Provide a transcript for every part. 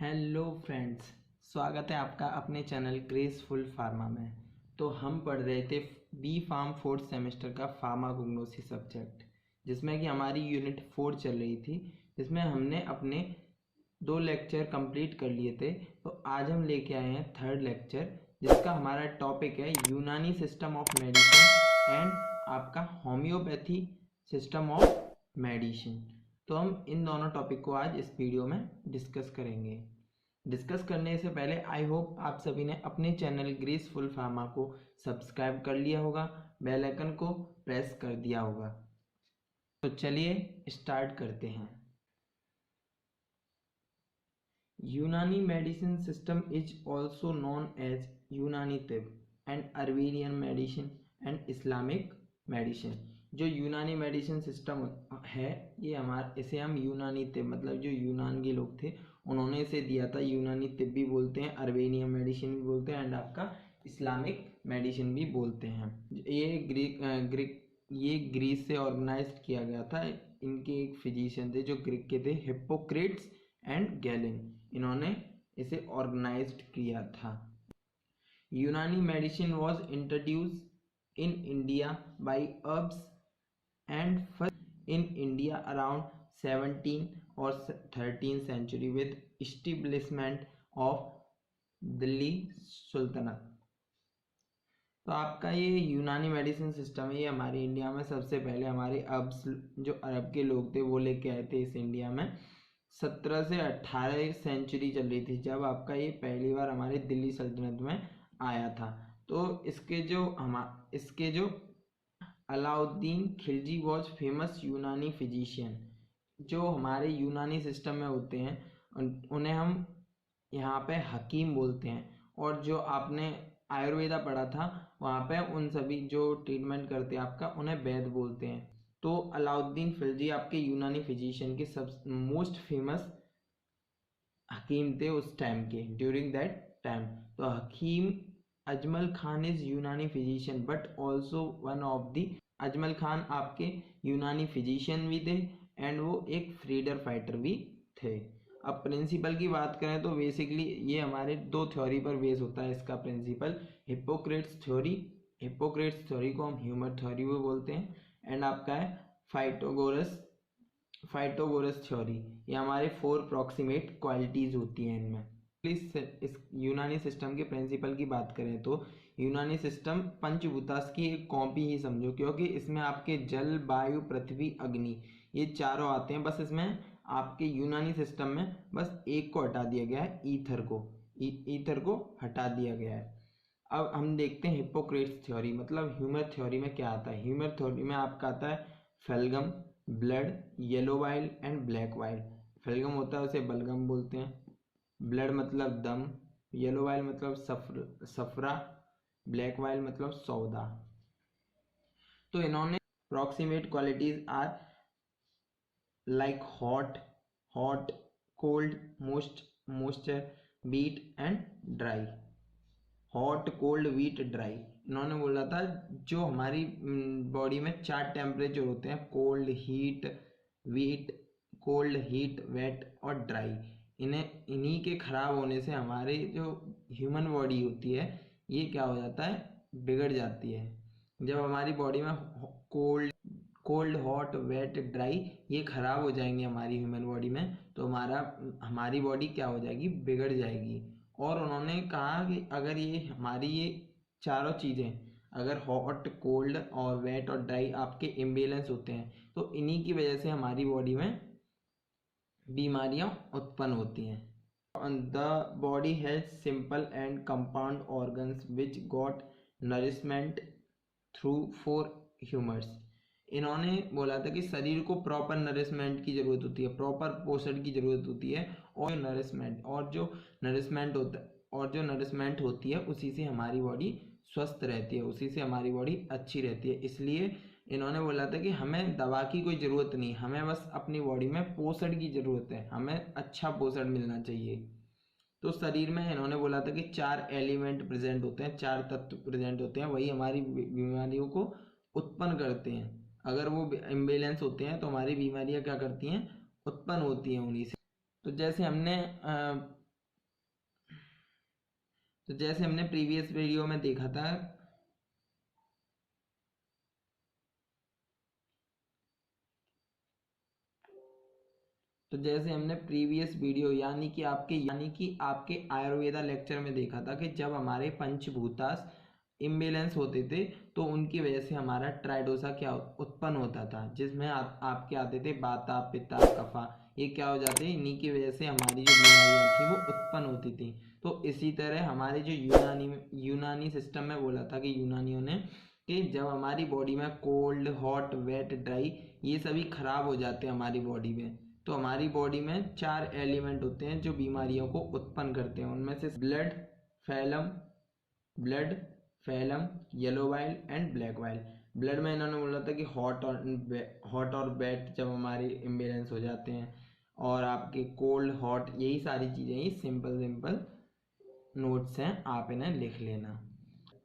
Hello friends, स्वागत है आपका अपने चैनल ग्रेसफुल फार्मा में। तो हम पढ़ रहे थे बी फार्म फोर्थ सेमेस्टर का फार्माकोग्नोसी सब्जेक्ट, जिसमें कि हमारी यूनिट 4 चल रही थी, जिसमें हमने अपने 2 लेक्चर कंप्लीट कर लिए थे। तो आज हम लेके आए हैं थर्ड लेक्चर, जिसका हमारा टॉपिक है यूनानी सिस्टम ऑफ मेडिसिन एंड आपका होम्योपैथी सिस्टम ऑफ मेडिसिन। तो हम इन दोनों टॉपिक को आज इस वीडियो में डिस्कस करेंगे। डिस्कस करने से पहले आई होप आप सभी ने अपने चैनल ग्रेसफुल फार्मा को सब्सक्राइब कर लिया होगा, बेल आइकन को प्रेस कर दिया होगा। तो चलिए स्टार्ट करते हैं। Unani medicine system is also known as Unani Tibb and Arabian medicine and Islamic medicine. जो यूनानी मेडिसिन सिस्टम है ये इसे हम यूनानी तिब, मतलब जो यूनान के लोग थे उन्होंने इसे दिया था। यूनानी तिब भी बोलते हैं, अरबेनियन मेडिसिन भी बोलते हैं एंड आपका इस्लामिक मेडिसिन भी बोलते हैं। ये ग्रीस से ऑर्गेनाइज किया गया था। इनके एक फिजिशियन थे जो ग्रीक के थे, हिप्पोक्रेट्स एंड गैलेन, इन्होंने इसे ऑर्गेनाइज्ड किया था। यूनानी medicine was introduce in India by Arabs and first in India around 17th or 13th century with establishment of Delhi Sultanate. तो आपका ये यूनानी मेडिसिन सिस्टम है, ये हमारे इंडिया में सबसे पहले हमारे जो अरब के लोग थे वो लेके आए थे इस इंडिया में। 17 से 18 सेंचुरी चल रही थी जब आपका ये पहली बार हमारे दिल्ली सल्तनत में आया था। तो इसके जो अलाउद्दीन खिलजी वॉज फेमस यूनानी फिजिशियन। जो हमारे यूनानी सिस्टम में होते हैं उन्हें हम यहाँ पे हकीम बोलते हैं, और जो आपने आयुर्वेदा पढ़ा था वहाँ पे उन सभी जो ट्रीटमेंट करते हैं आपका उन्हें वैद्य बोलते हैं। तो अलाउद्दीन खिलजी आपके यूनानी फिजिशियन के सब मोस्ट फेमस हकीम थे उस टाइम के, ड्यूरिंग दैट टाइम। तो हकीम अजमल खान इज यूनानी physician but also one of the. Ajmal Khan आपके यूनानी फिजिशियन भी थे एंड वो एक फ्रीडर फाइटर भी थे। अब प्रिंसिपल की बात करें तो बेसिकली ये हमारे 2 थ्योरी पर बेस होता है इसका प्रिंसिपल। हिप्पोक्रेट्स थ्योरी को हम ह्यूमर थ्योरी भी बोलते हैं, एंड आपका है फाइटोगोरस थ्योरी। ये हमारे 4 प्रॉक्सिमेट क्वालिटीज होती हैं इनमें। इस यूनानी सिस्टम के प्रिंसिपल की बात करें तो यूनानी सिस्टम पंचभूतास की एक कॉपी ही समझो, क्योंकि इसमें आपके जल, वायु, पृथ्वी, अग्नि ये चारों आते हैं। बस इसमें आपके यूनानी सिस्टम में बस एक को हटा दिया गया है, ईथर को हटा दिया गया है। अब हम देखते हैं हिप्पोक्रेट्स थ्योरी, मतलब ह्यूमर थ्योरी में क्या आता है। ह्यूमर थ्योरी में आपका आता है phlegm, blood, yellow while and black while. Phlegm होता है उसे बलगम बोलते हैं, ब्लड मतलब दम, येलो वाइल मतलब सफरा, ब्लैक वाइल मतलब सौदा। तो इन्होंने proximate qualities are like hot, cold, moisture, wet and dry. Hot, cold, wet, dry. इन्होंने बोला था जो हमारी बॉडी में 4 टेम्परेचर होते हैं, कोल्ड, हीट, वेट और ड्राई। इन्हीं के खराब होने से हमारी जो ह्यूमन बॉडी होती है ये क्या हो जाता है, बिगड़ जाती है। जब हमारी बॉडी में कोल्ड, हॉट, वेट, ड्राई ये खराब हो जाएंगे हमारी ह्यूमन बॉडी में, तो हमारी बॉडी क्या हो जाएगी, बिगड़ जाएगी। और उन्होंने कहा कि अगर ये चारों चीज़ें, अगर हॉट, कोल्ड और वेट और ड्राई आपके इम्बेलेंस होते हैं तो इन्हीं की वजह से हमारी बॉडी में बीमारियां उत्पन्न होती हैं। The body has simple and compound organs which got nourishment through 4 humours. इन्होंने बोला था कि शरीर को प्रॉपर नरिशमेंट की जरूरत होती है, प्रॉपर पोषण की जरूरत होती है, और जो नरिशमेंट होती है उसी से हमारी बॉडी स्वस्थ रहती है, उसी से हमारी बॉडी अच्छी रहती है। इसलिए इन्होंने बोला था कि हमें दवा की कोई ज़रूरत नहीं, हमें बस अपनी बॉडी में पोषण की ज़रूरत है, हमें अच्छा पोषण मिलना चाहिए। तो शरीर में इन्होंने बोला था कि 4 एलिमेंट प्रेजेंट होते हैं, 4 तत्व प्रेजेंट होते हैं, वही हमारी बीमारियों को उत्पन्न करते हैं। अगर वो इम्बेलेंस होते हैं तो हमारी बीमारियां क्या करती हैं, उत्पन्न होती हैं उन्हीं से। तो जैसे हमने तो जैसे हमने प्रीवियस वीडियो में देखा था, तो जैसे हमने प्रीवियस वीडियो यानी कि आपके आयुर्वेदा लेक्चर में देखा था कि जब हमारे पंचभूतास इम्बेलेंस होते थे तो उनकी वजह से हमारा ट्राइडोसा क्या उत्पन्न होता था, जिसमें आपके आते थे वाता, पित्ता, कफा। ये क्या हो जाते हैं, इन्हीं की वजह से हमारी जो बीमारियां थी वो उत्पन्न होती थी। तो इसी तरह हमारे जो यूनानी सिस्टम में बोला था कि यूनानियों ने कि जब हमारी बॉडी में कोल्ड, हॉट, वेट, ड्राई ये सभी खराब हो जाते हैं हमारी बॉडी में, तो हमारी बॉडी में 4 एलिमेंट होते हैं जो बीमारियों को उत्पन्न करते हैं। उनमें से blood, phellum, yellow while and black while. Blood में इन्होंने बोला था कि हॉट और वेट जब हमारे इम्बेलेंस हो जाते हैं, और आपके कोल्ड, हॉट, यही सारी चीज़ें ही सिंपल नोट्स हैं, आप इन्हें लिख लेना।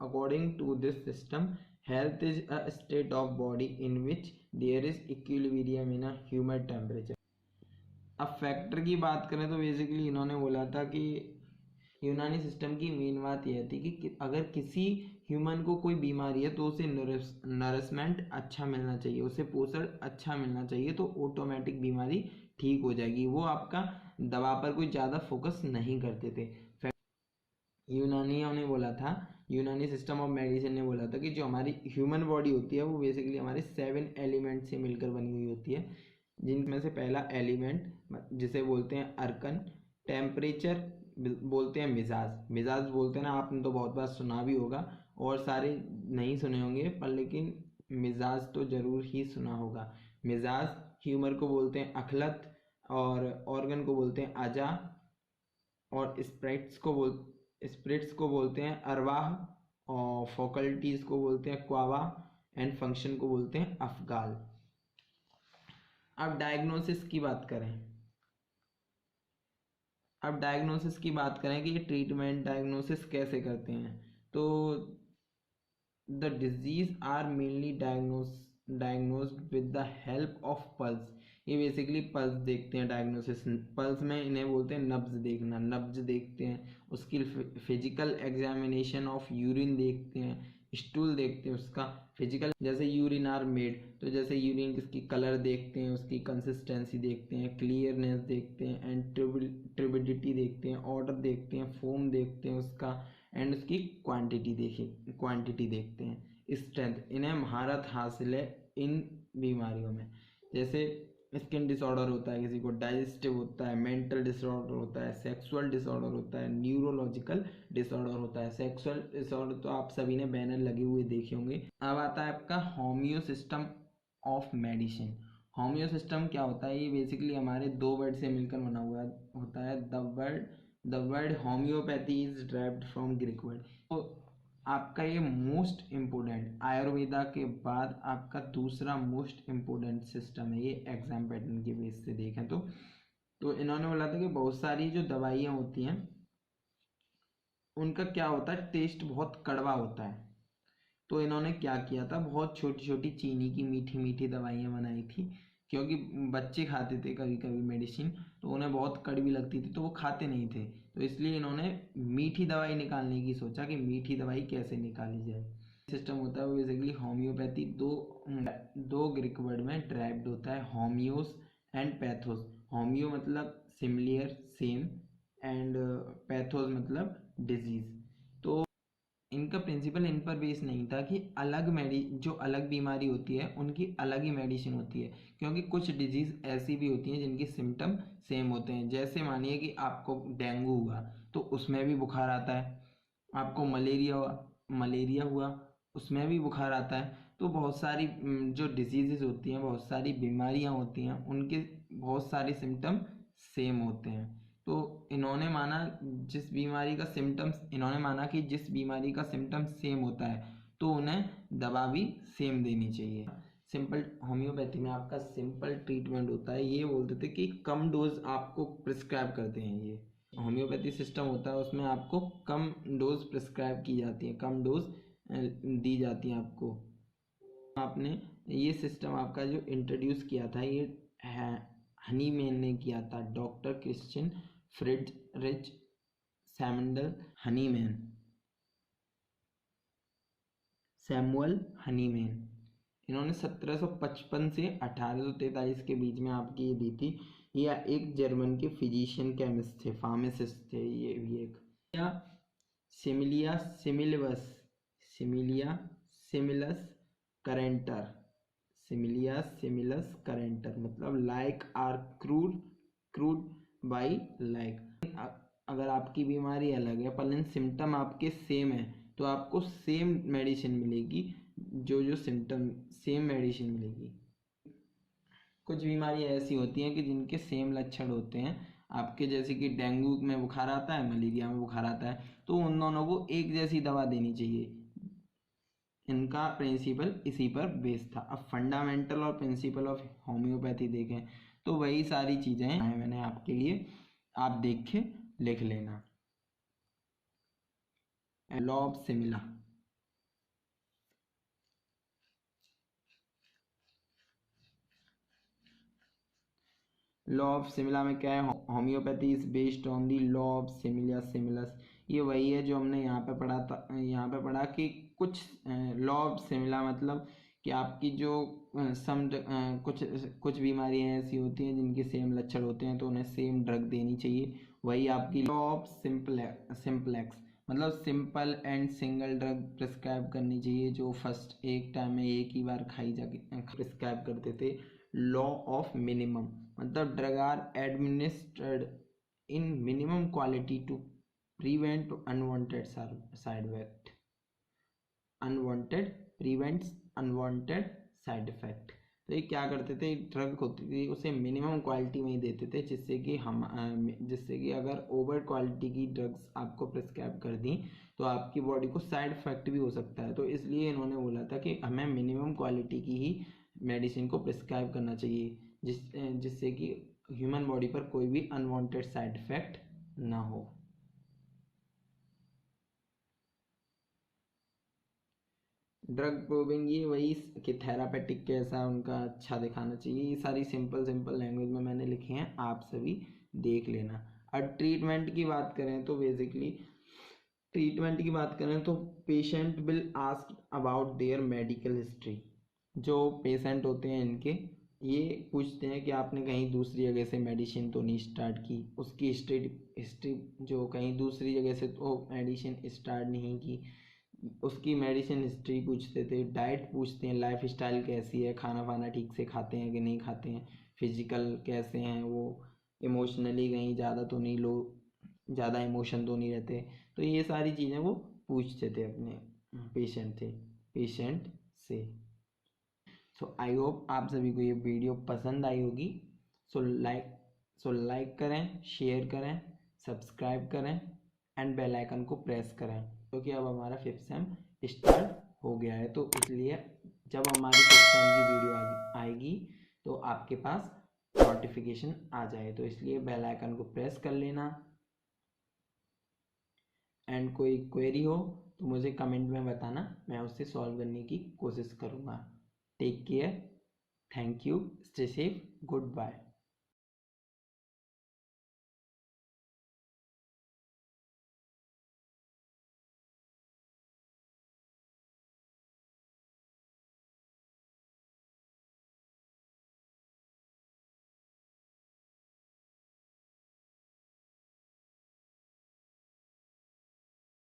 According to this system, health is a state of body in which there is equilibrium in a human temperature. अब फैक्टर की बात करें तो बेसिकली इन्होंने बोला था कि यूनानी सिस्टम की मेन बात यह थी कि अगर किसी ह्यूमन को कोई बीमारी है तो उसे नरिशमेंट अच्छा मिलना चाहिए, उसे पोषण अच्छा मिलना चाहिए, तो ऑटोमेटिक बीमारी ठीक हो जाएगी। वो आपका दवा पर कोई ज़्यादा फोकस नहीं करते थे। यूनानियों ने बोला था, यूनानी सिस्टम ऑफ मेडिसिन ने बोला था कि जो हमारी ह्यूमन बॉडी होती है वो बेसिकली हमारे 7 एलिमेंट से मिलकर बनी हुई होती है, जिनमें से पहला एलिमेंट जिसे बोलते हैं अर्कन, टेम्परेचर बोलते हैं मिजाज बोलते हैं ना, आपने तो बहुत बार सुना भी होगा, और सारे नहीं सुने होंगे पर लेकिन मिजाज तो ज़रूर ही सुना होगा। मिजाज, ह्यूमर को बोलते हैं अखलत, और ऑर्गन को बोलते हैं आजा, और स्पिरिट्स को बोलते हैं अरवाह, और फैकल्टीज को बोलते हैं क्वावा, एंड फंक्शन को बोलते हैं अफगाल। अब डायग्नोसिस की बात करें कि ये ट्रीटमेंट डायग्नोसिस कैसे करते हैं। तो the disease are mainly diagnosed with the help of pulse. ये बेसिकली पल्स देखते हैं डायग्नोसिस। पल्स में इन्हें बोलते हैं नब्ज देखते हैं, उसकी फिजिकल एग्जामिनेशन ऑफ यूरिन देखते हैं, स्टूल देखते हैं उसका फिजिकल, जैसे यूरिन आर मेड, तो जैसे यूरिन किसकी कलर देखते हैं, उसकी कंसिस्टेंसी देखते हैं, क्लियरनेस देखते हैं, एंड ट्रिबिडिटी देखते हैं, ऑर्डर देखते हैं, फोम देखते हैं उसका, एंड उसकी क्वांटिटी देखते हैं, स्ट्रेंथ। इन्हें महारत हासिल है इन बीमारियों में। जैसे स्किन डिसऑर्डर होता है किसी को, डाइजेस्टिव होता है, मेंटल डिसऑर्डर होता है, सेक्सुअल डिसऑर्डर होता है, न्यूरोलॉजिकल डिसऑर्डर होता है। सेक्सुअल डिसऑर्डर तो आप सभी ने बैनर लगे हुए देखे होंगे। अब आता है आपका homeo system of medicine. Homeo system क्या होता है, ये बेसिकली हमारे 2 वर्ड से मिलकर बना हुआ होता है। The word homeopathy is derived from Greek word. तो आपका ये मोस्ट इम्पोर्टेंट, आयुर्वेदा के बाद आपका दूसरा मोस्ट इम्पोर्टेंट सिस्टम है ये, एग्जाम पैटर्न के बेस से देखें तो इन्होंने बोला था कि बहुत सारी जो दवाइयाँ होती हैं उनका क्या होता है, टेस्ट बहुत कड़वा होता है। तो इन्होंने क्या किया था, बहुत छोटी छोटी चीनी की मीठी मीठी दवाइयाँ बनाई थी, क्योंकि बच्चे खाते थे कभी कभी मेडिसिन, तो उन्हें बहुत कड़वी लगती थी तो वो खाते नहीं थे, तो इसलिए इन्होंने मीठी दवाई निकालने की सोचा कि मीठी दवाई कैसे निकाली जाए। सिस्टम होता है वो बेसिकली होम्योपैथी दो ग्रीक वर्ड में ड्राइव्ड होता है, होम्योस एंड पैथोस। होम्यो मतलब सिमिलियर, सेम, एंड पैथोस मतलब डिजीज। तो इनका प्रिंसिपल इन पर बेस नहीं था कि जो अलग बीमारी होती है उनकी अलग ही मेडिसिन होती है, क्योंकि कुछ डिजीज ऐसी भी होती हैं जिनके सिम्टम सेम होते हैं। जैसे मानिए कि आपको डेंगू हुआ तो उसमें भी बुखार आता है, आपको मलेरिया हुआ उसमें भी बुखार आता है। तो बहुत सारी जो डिजीजेस होती हैं, बहुत सारी बीमारियां होती हैं, उनके बहुत सारे सिम्टम सेम होते हैं। तो इन्होंने माना कि जिस बीमारी का सिम्टम सेम होता है तो उन्हें दवा भी सेम देनी चाहिए। सिंपल होम्योपैथी में आपका सिंपल ट्रीटमेंट होता है, ये बोलते थे कि कम डोज आपको प्रिस्क्राइब करते हैं। ये होम्योपैथी सिस्टम होता है, उसमें आपको कम डोज प्रिस्क्राइब की जाती है, कम डोज दी जाती है आपको। आपने ये सिस्टम आपका जो इंट्रोड्यूस किया था ये हनीमैन ने किया था, doctor Christian Friedrich Samuel Hahnemann. Samuel Hahnemann. इन्होंने 1755 से 1843 के बीच में आपकी ये दी थी। ये एक जर्मन के फिजिशियन केमिस्ट थे, फार्मासिस्ट थे ये भी एक। या सिमिलिया सिमिलबस, सिमिलिया सिमिलस करेंटर, सिमिलिया सिमिलस करेंटर मतलब like are cured cured by like. अगर आपकी बीमारी अलग है पर सिम्टम आपके सेम है तो आपको सेम मेडिसिन मिलेगी, जो सिम्टम सेम मेडिसिन मिलेगी। कुछ बीमारियां ऐसी होती हैं कि जिनके सेम लक्षण होते हैं आपके, जैसे कि डेंगू में बुखार आता है, मलेरिया में बुखार आता है, तो उन दोनों को एक जैसी दवा देनी चाहिए। इनका प्रिंसिपल इसी पर बेस्ड था। अब फंडामेंटल और प्रिंसिपल ऑफ होम्योपैथी देखें तो वही सारी चीज़ें हैं मैंने आपके लिए, आप देख के लिख लेना। Law of similia, law of similia में क्या है, homeopathy is based on the law of similia similibus. ये वही है जो हमने यहाँ पे पढ़ा था, यहाँ पे पढ़ा कि कुछ लॉ ऑफ सिमिला मतलब कि आपकी जो कुछ कुछ बीमारियाँ ऐसी होती हैं जिनके सेम लक्षण होते हैं तो उन्हें सेम ड्रग देनी चाहिए। वही आपकी लॉ ऑफ सिंपलेक्स मतलब simple and single drug prescribe करनी चाहिए, जो फर्स्ट एक टाइम में एक ही बार खाई जाके प्रिस्क्राइब करते थे। लॉ ऑफ मिनिमम मतलब drug are administered in minimum quality to prevent unwanted side effect, unwanted prevents unwanted side effect. तो ये क्या करते थे, ड्रग होती थी उसे मिनिमम क्वालिटी में ही देते थे, जिससे कि अगर ओवर क्वालिटी की ड्रग्स आपको प्रिस्क्राइब कर दी तो आपकी बॉडी को साइड इफेक्ट भी हो सकता है। तो इसलिए इन्होंने बोला था कि हमें मिनिमम क्वालिटी की ही मेडिसिन को प्रिस्क्राइब करना चाहिए, जिससे कि ह्यूमन बॉडी पर कोई भी अनवांटेड साइड इफेक्ट ना हो। ड्रग प्रूविंग ये वही कि थेरापेटिक कैसा उनका अच्छा दिखाना चाहिए, ये सारी सिंपल सिंपल लैंग्वेज में मैंने लिखे हैं, आप सभी देख लेना। अब ट्रीटमेंट की बात करें तो बेसिकली ट्रीटमेंट की बात करें तो patient will ask about their medical history. जो पेशेंट होते हैं इनके ये पूछते हैं कि आपने कहीं दूसरी जगह से मेडिसिन तो नहीं स्टार्ट की, उसकी हिस्ट्री जो कहीं दूसरी जगह से तो मेडिसिन स्टार्ट नहीं की, उसकी मेडिसिन हिस्ट्री पूछते थे। डाइट पूछते हैं, लाइफ स्टाइल कैसी है, खाना वाना ठीक से खाते हैं कि नहीं खाते हैं, फिजिकल कैसे हैं वो, इमोशनली कहीं ज़्यादा तो नहीं, लो ज़्यादा इमोशन तो नहीं रहते। तो ये सारी चीज़ें वो पूछते थे अपने पेशेंट से। सो आई होप आप सभी को ये वीडियो पसंद आई होगी। सो लाइक करें, शेयर करें, सब्सक्राइब करें एंड बेल आइकन को प्रेस करें, क्योंकि अब हमारा 5th सेम स्टार्ट हो गया है। तो इसलिए जब हमारी 5th सेम की वीडियो आएगी तो आपके पास नोटिफिकेशन आ जाए, तो इसलिए बेल आइकन को प्रेस कर लेना। एंड कोई क्वेरी हो तो मुझे कमेंट में बताना, मैं उससे सॉल्व करने की कोशिश करूँगा। Take care, thank you, stay safe, good bye.